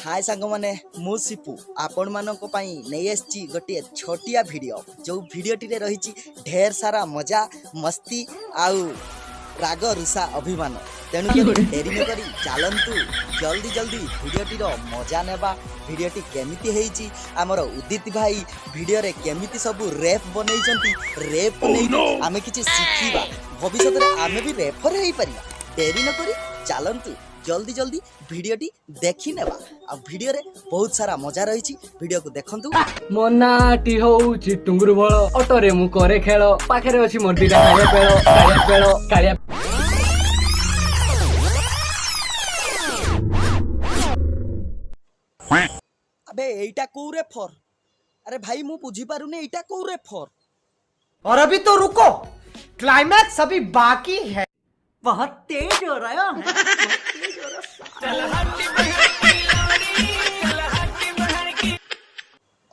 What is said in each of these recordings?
हाय सांग माने मु सिपु आपण मानक पई नहीं आछि गोटे छोटिया वीडियो जो वीडियोटी रे रही ढेर सारा मजा मस्ती आउ राग रुषा अभिमान तेणु डेरी न करी चलतु जल्दी जल्दी वीडियोटी मजा नेबा। वीडियोटी केमिति हेइची हमर उदित भाई वीडियो रे केमिति सब रैप बनैचंती रैप नै आमे किछि सिखिबा भविष्य रे आमे भी रैपर हेइ परिबा। डेरी न करी चलतु जल्दी जल्दी वीडियोटी देखी नेबा। आ वीडियो रे बहुत सारा मजा रही वीडियो को देखंतु। मनाटी होउची टुंगुरु बळ ऑटो रे मु करे खेळ पाखरे अछि मोर दिटा काया काया अबे एटा को रेफर अरे भाई मु बुझी पारुने एटा को रेफर। और अभी तो रुको क्लाइमैक्स अभी बाकी है। बहुत तेज हो रहा है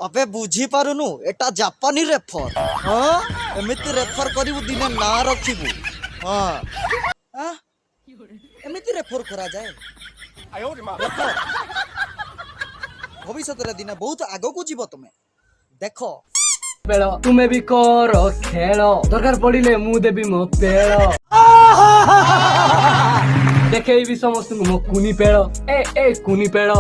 अबे बुझी पारुनु एटा जापानी रेफर। हां एमिति रेफर करिवु दिने ना रखिबु। हां हां एमिति रेफर करा जाए भविष्य रे दिने बहुत आगो को जीव तुमे देखो पेळ तुमे भी कर खेळ दरकार पडिले मु देबी मो पेळ देखेई भी समस्त मो कुनी पेळ ए कुनी पेळ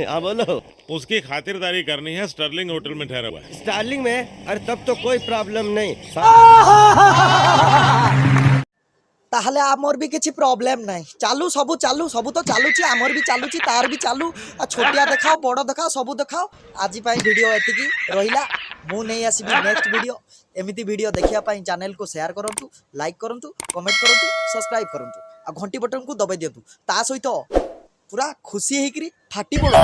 हाँ बोलो। उसकी खातिरदारी करनी है, स्टर्लिंग होटल में ठहरा हुआ है। स्टार्लिंग में? अरे तब तो कोई प्रॉब्लम नहीं। ताहले आमर भी किछि प्रॉब्लम नहीं चालू सबु तो चालुची आमर भी चालुची तार भी चालू आ छोटिया देखाओ बड़ देखाओ सबु देखाओ। आज पाई वीडियो एतिकी रहिला मु नहीं आसीबी नेक्स्ट वीडियो। एमिति वीडियो देखिया पाई चैनल को शेयर करंतु लाइक करंतु कमेंट करंतु सब्सक्राइब करंतु आ घंटी बटन को दबाई दियंतु ता सहित पूरा खुशी हेकरी फाटी पड़ो।